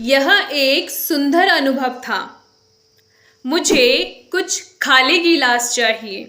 यह एक सुंदर अनुभव था। मुझे कुछ खाली गिलास चाहिए।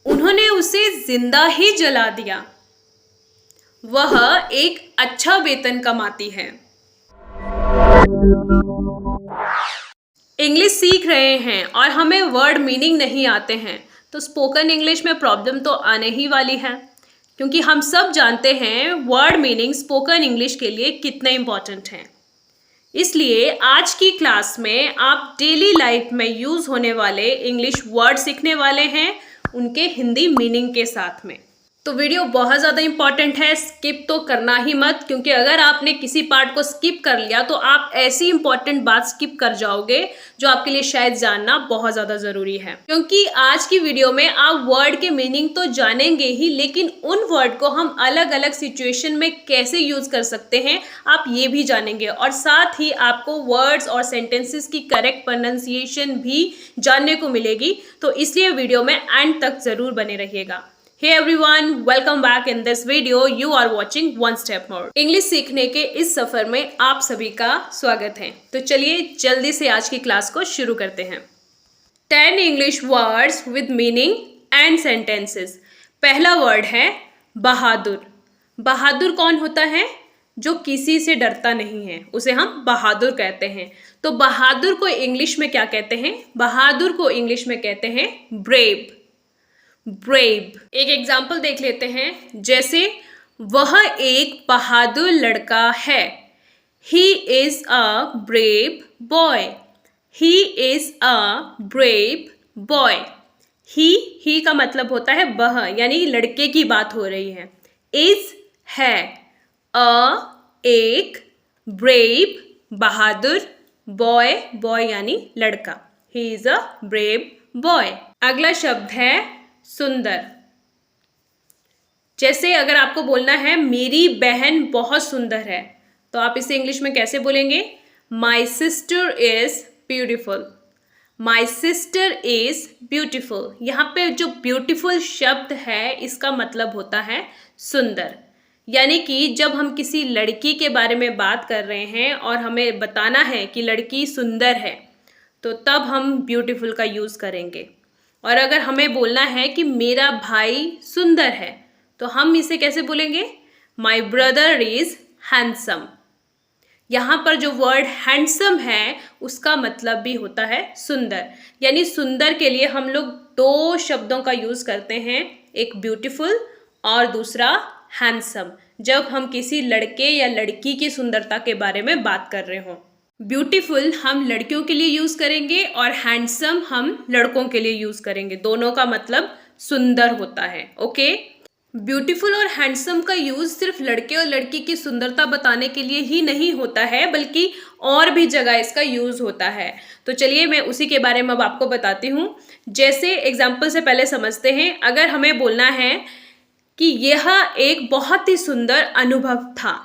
उन्होंने उसे जिंदा ही जला दिया। वह एक अच्छा वेतन कमाती है। इंग्लिश सीख रहे हैं और हमें वर्ड मीनिंग नहीं आते हैं, तो स्पोकन इंग्लिश में प्रॉब्लम तो आने ही वाली है, क्योंकि हम सब जानते हैं वर्ड मीनिंग स्पोकन इंग्लिश के लिए कितने इम्पॉर्टेंट हैं। इसलिए आज की क्लास में आप डेली लाइफ में यूज़ होने वाले इंग्लिश वर्ड सीखने वाले हैं, उनके हिंदी मीनिंग के साथ में। तो वीडियो बहुत ज़्यादा इंपॉर्टेंट है, स्किप तो करना ही मत, क्योंकि अगर आपने किसी पार्ट को स्किप कर लिया तो आप ऐसी इंपॉर्टेंट बात स्किप कर जाओगे जो आपके लिए शायद जानना बहुत ज़्यादा ज़रूरी है। क्योंकि आज की वीडियो में आप वर्ड के मीनिंग तो जानेंगे ही, लेकिन उन वर्ड को हम अलग अलग सिचुएशन में कैसे यूज़ कर सकते हैं आप ये भी जानेंगे, और साथ ही आपको वर्ड्स और सेंटेंसेस की करेक्ट प्रोनाउंसिएशन भी जानने को मिलेगी। तो इसलिए वीडियो में एंड तक ज़रूर बने रहिएगा। Hey everyone, welcome back in this video. You are watching One Step More. English सीखने के इस सफ़र में आप सभी का स्वागत है। तो चलिए जल्दी से आज की क्लास को शुरू करते हैं। 10 English words with meaning and sentences. पहला वर्ड है बहादुर। बहादुर कौन होता है? जो किसी से डरता नहीं है, उसे हम बहादुर कहते हैं। तो बहादुर को इंग्लिश में क्या कहते हैं? बहादुर को इंग्लिश में कहते हैं ब्रेव। ब्रेव। एक एग्जाम्पल देख लेते हैं, जैसे वह एक बहादुर लड़का है। He is a brave boy. He is a brave boy. He का मतलब होता है वह, यानी लड़के की बात हो रही है। इज है, एक, ब्रेव बहादुर, बॉय बॉय यानी लड़का। ही इज अ ब्रेव बॉय। अगला शब्द है सुंदर। जैसे अगर आपको बोलना है मेरी बहन बहुत सुंदर है, तो आप इसे इंग्लिश में कैसे बोलेंगे? My sister is beautiful. My sister is beautiful. यहाँ पे जो ब्यूटिफुल शब्द है इसका मतलब होता है सुंदर। यानी कि जब हम किसी लड़की के बारे में बात कर रहे हैं और हमें बताना है कि लड़की सुंदर है, तो तब हम ब्यूटिफुल का यूज़ करेंगे। और अगर हमें बोलना है कि मेरा भाई सुंदर है, तो हम इसे कैसे बोलेंगे? My brother is handsome. यहाँ पर जो वर्ड हैंडसम है उसका मतलब भी होता है सुंदर। यानी सुंदर के लिए हम लोग दो शब्दों का यूज़ करते हैं, एक ब्यूटीफुल और दूसरा हैंडसम, जब हम किसी लड़के या लड़की की सुंदरता के बारे में बात कर रहे हों। ब्यूटीफुल हम लड़कियों के लिए यूज़ करेंगे और हैंडसम हम लड़कों के लिए यूज़ करेंगे। दोनों का मतलब सुंदर होता है। ओके, ब्यूटीफुल और हैंडसम का यूज़ सिर्फ लड़के और लड़की की सुंदरता बताने के लिए ही नहीं होता है, बल्कि और भी जगह इसका यूज़ होता है। तो चलिए मैं उसी के बारे में अब आपको बताती हूँ। जैसे एग्जाम्पल से पहले समझते हैं। अगर हमें बोलना है कि यह एक बहुत ही सुंदर अनुभव था,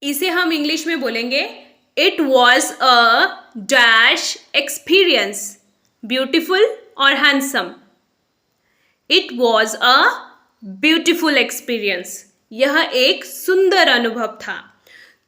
इसे हम इंग्लिश में बोलेंगे It was a dash experience. Beautiful और handsome. It was a beautiful experience. यह एक सुंदर अनुभव था।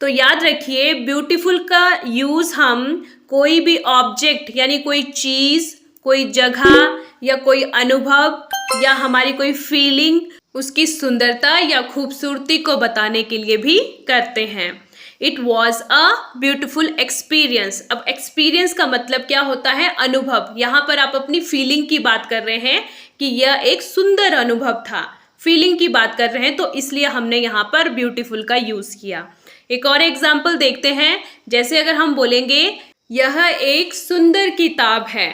तो याद रखिए, ब्यूटीफुल का यूज़ हम कोई भी ऑब्जेक्ट यानी कोई चीज़, कोई जगह या कोई अनुभव या हमारी कोई फीलिंग, उसकी सुंदरता या खूबसूरती को बताने के लिए भी करते हैं। It was a beautiful experience. अब एक्सपीरियंस का मतलब क्या होता है? अनुभव। यहाँ पर आप अपनी फीलिंग की बात कर रहे हैं कि यह एक सुंदर अनुभव था, फीलिंग की बात कर रहे हैं, तो इसलिए हमने यहाँ पर ब्यूटिफुल का यूज़ किया। एक और एग्जाम्पल देखते हैं। जैसे अगर हम बोलेंगे यह एक सुंदर किताब है।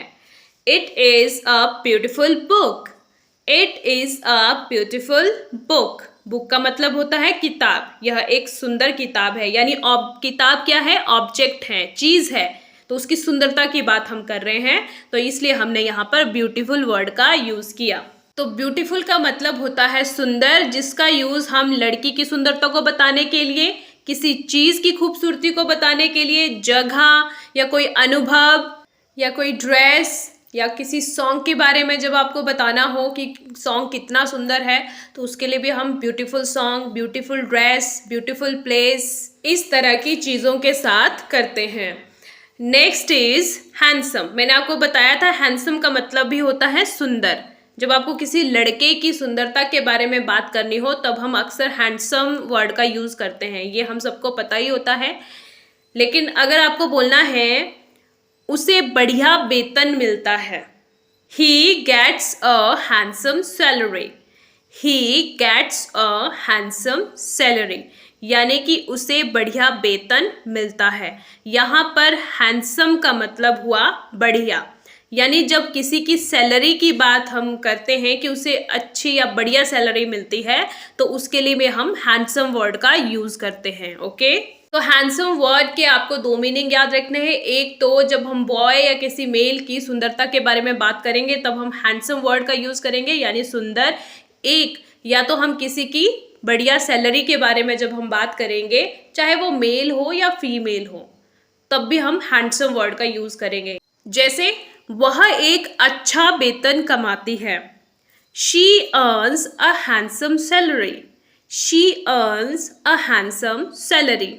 It is a beautiful book. It is a beautiful book. Book का मतलब होता है किताब। यह एक सुंदर किताब है, यानी किताब क्या है? ऑब्जेक्ट है, चीज़ है, तो उसकी सुंदरता की बात हम कर रहे हैं, तो इसलिए हमने यहाँ पर ब्यूटीफुल वर्ड का यूज़ किया। तो ब्यूटीफुल का मतलब होता है सुंदर, जिसका यूज़ हम लड़की की सुंदरता को बताने के लिए, किसी चीज़ की खूबसूरती को बताने के लिए, जगह या कोई अनुभव या कोई ड्रेस या किसी सॉन्ग के बारे में जब आपको बताना हो कि सॉन्ग कितना सुंदर है, तो उसके लिए भी हम beautiful song, beautiful dress, beautiful place, इस तरह की चीज़ों के साथ करते हैं। Next is handsome. मैंने आपको बताया था हैंडसम का मतलब भी होता है सुंदर। जब आपको किसी लड़के की सुंदरता के बारे में बात करनी हो तब हम अक्सर हैंडसम वर्ड का यूज़ करते हैं, ये हम सबको पता ही होता है। लेकिन अगर आपको बोलना है उसे बढ़िया वेतन मिलता है, he gets a handsome salary, he gets a handsome salary, यानी कि उसे बढ़िया वेतन मिलता है। यहाँ पर हैंडसम का मतलब हुआ बढ़िया, यानी जब किसी की सैलरी की बात हम करते हैं कि उसे अच्छी या बढ़िया सैलरी मिलती है, तो उसके लिए भी हम हैंडसम वर्ड का यूज़ करते हैं। ओके, तो हैंडसम वर्ड के आपको दो मीनिंग याद रखने हैं। एक तो जब हम बॉय या किसी मेल की सुंदरता के बारे में बात करेंगे तब हम हैंडसम वर्ड का यूज़ करेंगे, यानी सुंदर। एक या तो हम किसी की बढ़िया सैलरी के बारे में जब हम बात करेंगे, चाहे वो मेल हो या फीमेल हो, तब भी हम हैंडसम वर्ड का यूज़ करेंगे। जैसे वह एक अच्छा वेतन कमाती है, she earns a handsome salary, she earns a handsome salary.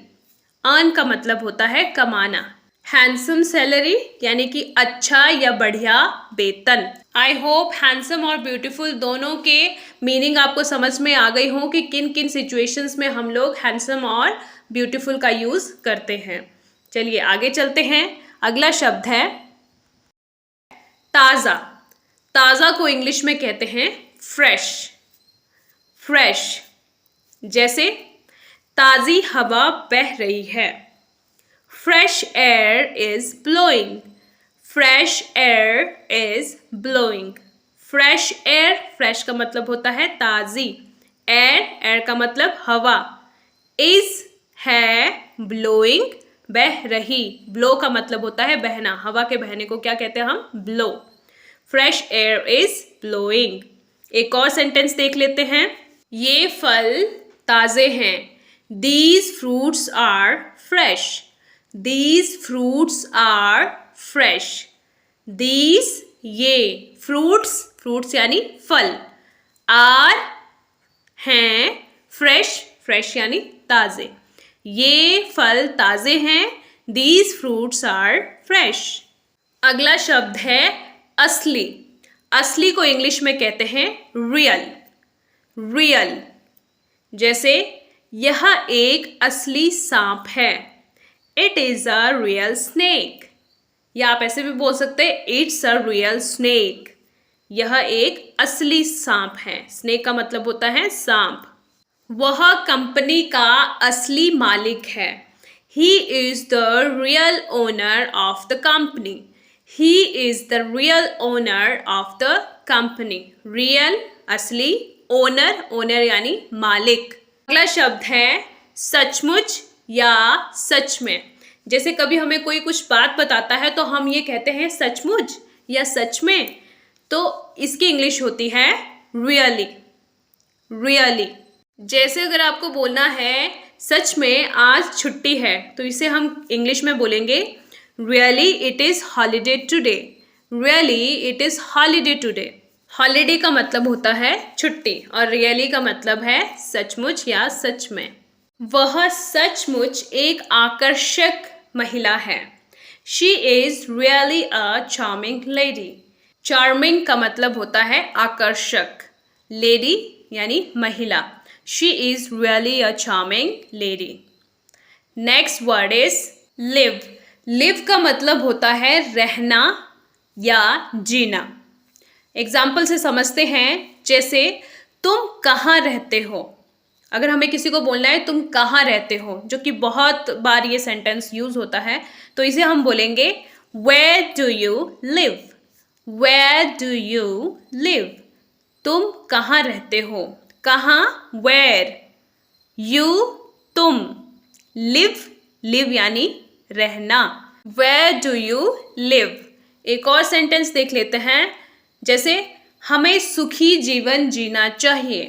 Earn का मतलब होता है कमाना, हैंडसम सैलरी यानी कि अच्छा या बढ़िया वेतन। आई होप हैंडसम और ब्यूटीफुल दोनों के मीनिंग आपको समझ में आ गई हो कि किन किन सिचुएशंस में हम लोग हैंडसम और ब्यूटीफुल का यूज़ करते हैं। चलिए आगे चलते हैं। अगला शब्द है ताज़ा। ताज़ा को इंग्लिश में कहते हैं फ्रेश, फ्रेश। जैसे ताज़ी हवा बह रही है, fresh air is blowing, fresh air is blowing. Fresh air, fresh का मतलब होता है ताज़ी, एयर, एयर का मतलब हवा, इज है ब्लोइंग, बह रही, ब्लो का मतलब होता है बहना, हवा के बहने को क्या कहते हैं हम, blow. Fresh air is blowing. एक और सेंटेंस देख लेते हैं। ये फल ताज़े हैं, these fruits are fresh, these fruits are fresh, these ये fruits, fruits यानी फल, are हैं, fresh, fresh यानी ताज़े, ये फल ताज़े हैं, these fruits are fresh। अगला शब्द है असली। असली को इंग्लिश में कहते हैं रियल, रियल। जैसे यह एक असली सांप है, it is a real snake, या आप ऐसे भी बोल सकते हैं इट्स अ रियल स्नेक, यह एक असली सांप है। स्नेक का मतलब होता है सांप। वह कंपनी का असली मालिक है, he is the real owner of the company, he is the real owner of the company. Real, असली, ओनर, ओनर यानी मालिक। अगला शब्द है सचमुच या सच में। जैसे कभी हमें कोई कुछ बात बताता है तो हम ये कहते हैं सचमुच या सच में, तो इसकी इंग्लिश होती है रियली, रियली। जैसे अगर आपको बोलना है सच में आज छुट्टी है, तो इसे हम इंग्लिश में बोलेंगे really it is holiday today, really it is holiday today. Holiday का मतलब होता है छुट्टी और रियली का मतलब है सचमुच या सच में। वह सचमुच एक आकर्षक महिला है, she is really a charming lady. Charming का मतलब होता है आकर्षक, लेडी यानी महिला, she is really a charming lady. Next word is live. Live का मतलब होता है रहना या जीना। एग्जाम्पल से समझते हैं। जैसे तुम कहाँ रहते हो, अगर हमें किसी को बोलना है तुम कहाँ रहते हो, जो कि बहुत बार ये सेंटेंस यूज होता है, तो इसे हम बोलेंगे where do you live, where do you live. तुम कहाँ रहते हो, कहाँ, वेयर, यू तुम, लिव, लिव यानी रहना, वेयर डू यू लिव। एक और सेंटेंस देख लेते हैं। जैसे हमें सुखी जीवन जीना चाहिए,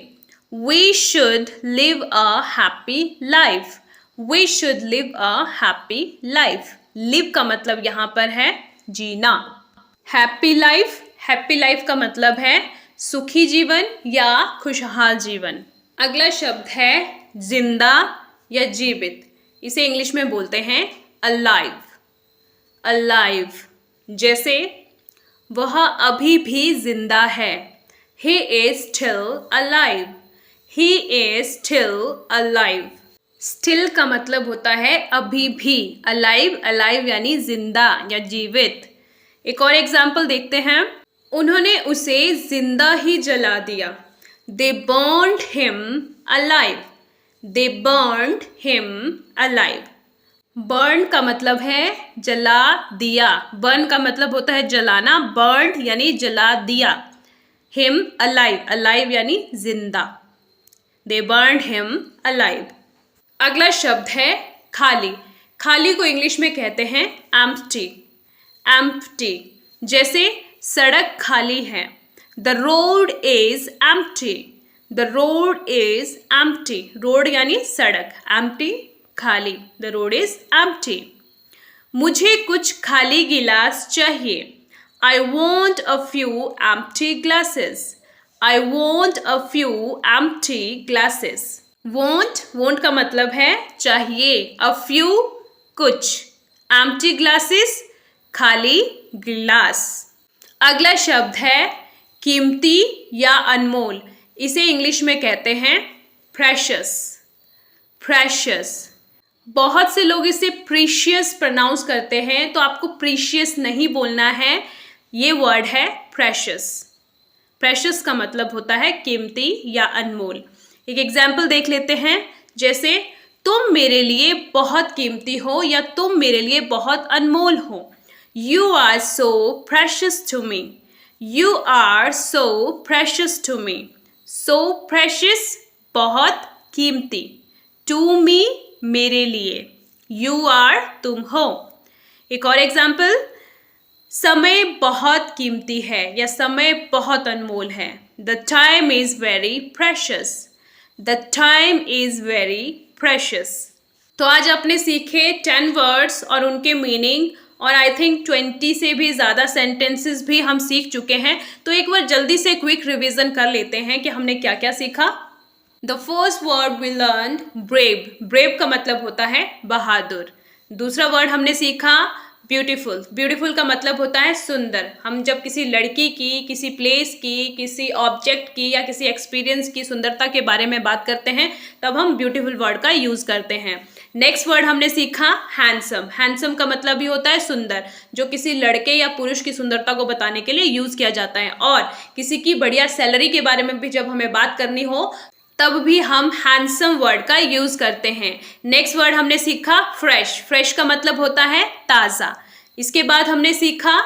we should live a happy life, we should live a happy life. Live का मतलब यहाँ पर है जीना। हैप्पी लाइफ, हैप्पी लाइफ का मतलब है सुखी जीवन या खुशहाल जीवन। अगला शब्द है जिंदा या जीवित। इसे इंग्लिश में बोलते हैं अलाइव, अलाइव। जैसे वह अभी भी जिंदा है, he is still alive, he is still alive। still का मतलब होता है अभी भी, alive, alive यानी जिंदा या जीवित। एक और एग्जाम्पल देखते हैं, उन्होंने उसे जिंदा ही जला दिया, they burned him alive, they burned him alive। Burn का मतलब है जला दिया, बर्न का मतलब होता है जलाना, बर्न यानी जला दिया। हिम अलाइव, अलाइव यानी जिंदा, दे बर्न हिम अलाइव। अगला शब्द है खाली, खाली को इंग्लिश में कहते हैं एम्प्टी, एम्प्टी। जैसे सड़क खाली है, the road is empty, the road is empty. Road यानी सड़क, एम्प्टी खाली, द रोड इज एम्प्टी। मुझे कुछ खाली गिलास चाहिए, I want a few empty glasses, I want a few empty glasses। want का मतलब है चाहिए, a few कुछ, empty glasses खाली गिलास। अगला शब्द है कीमती या अनमोल। इसे इंग्लिश में कहते हैं precious, precious। बहुत से लोग इसे प्रीशियस प्रोनाउंस करते हैं, तो आपको प्रीशियस नहीं बोलना है, ये वर्ड है प्रेशियस। प्रेशियस का मतलब होता है कीमती या अनमोल। एक एग्जाम्पल देख लेते हैं, जैसे तुम मेरे लिए बहुत कीमती हो या तुम मेरे लिए बहुत अनमोल हो। You are so precious to me, you are so precious to me. So precious बहुत कीमती, टू मी मेरे लिए, यू आर तुम हो। एक और एग्जाम्पल, समय बहुत कीमती है या समय बहुत अनमोल है। The time is very precious, the time is very precious. तो आज आपने सीखे 10 वर्ड्स और उनके मीनिंग, और आई थिंक 20 से भी ज़्यादा सेंटेंसेस भी हम सीख चुके हैं। तो एक बार जल्दी से क्विक रिवीजन कर लेते हैं कि हमने क्या क्या सीखा। The first word we learn brave, brave का मतलब होता है बहादुर। दूसरा वर्ड हमने सीखा ब्यूटीफुल, ब्यूटीफुल का मतलब होता है सुंदर। हम जब किसी लड़की की, किसी प्लेस की, किसी ऑब्जेक्ट की या किसी एक्सपीरियंस की सुंदरता के बारे में बात करते हैं तब हम ब्यूटीफुल वर्ड का यूज़ करते हैं। नेक्स्ट वर्ड हमने सीखा हैंडसम, हैंडसम का मतलब भी होता है सुंदर, जो किसी लड़के या पुरुष की सुंदरता को बताने के लिए यूज़ किया जाता है। और किसी की बढ़िया सैलरी के बारे में भी जब हमें बात करनी हो तब भी हम हैंडसम वर्ड का यूज करते हैं। नेक्स्ट वर्ड हमने सीखा फ्रेश, फ्रेश का मतलब होता है ताज़ा। इसके बाद हमने सीखा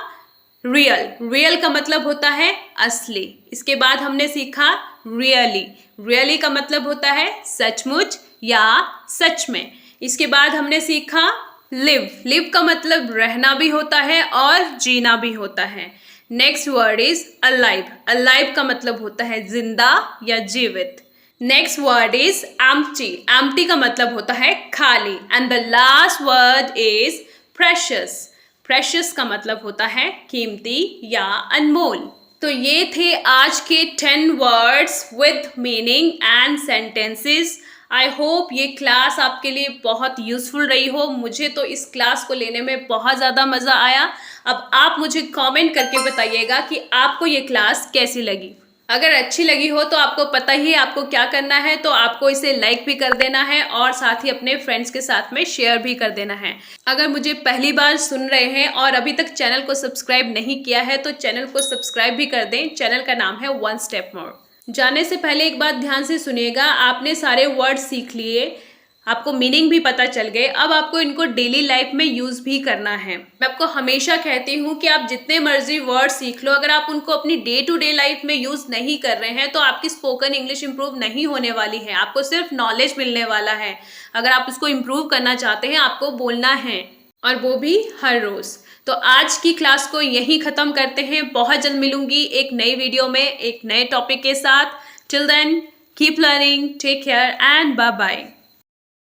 रियल, रियल का मतलब होता है असली। इसके बाद हमने सीखा रियली, रियली का मतलब होता है सचमुच या सच में। इसके बाद हमने सीखा लिव, लिव का मतलब रहना भी होता है और जीना भी होता है। Next word is alive, alive का मतलब होता है जिंदा या जीवित। Next word is empty, empty का मतलब होता है खाली। And the last word is precious, precious का मतलब होता है कीमती या अनमोल। तो ये थे आज के 10 words with meaning and sentences. I hope ये क्लास आपके लिए बहुत यूज़फुल रही हो। मुझे तो इस क्लास को लेने में बहुत ज़्यादा मज़ा आया। अब आप मुझे कमेंट करके बताइएगा कि आपको ये क्लास कैसी लगी। अगर अच्छी लगी हो तो आपको पता ही है आपको क्या करना है, तो आपको इसे लाइक भी कर देना है और साथ ही अपने फ्रेंड्स के साथ में शेयर भी कर देना है। अगर मुझे पहली बार सुन रहे हैं और अभी तक चैनल को सब्सक्राइब नहीं किया है तो चैनल को सब्सक्राइब भी कर दें। चैनल का नाम है वन स्टेप मोर। जाने से पहले एक बात ध्यान से सुनिएगा, आपने सारे वर्ड सीख लिए, आपको मीनिंग भी पता चल गए, अब आपको इनको डेली लाइफ में यूज़ भी करना है। मैं आपको हमेशा कहती हूँ कि आप जितने मर्जी वर्ड सीख लो, अगर आप उनको अपनी डे टू डे लाइफ में यूज़ नहीं कर रहे हैं तो आपकी स्पोकन इंग्लिश इंप्रूव नहीं होने वाली है। आपको सिर्फ नॉलेज मिलने वाला है। अगर आप उसको इम्प्रूव करना चाहते हैं आपको बोलना है, और वो भी हर रोज़। तो आज की क्लास को यहीं ख़त्म करते हैं। बहुत जल्द मिलूंगी एक नई वीडियो में एक नए टॉपिक के साथ। Till then keep learning, take care and bye bye.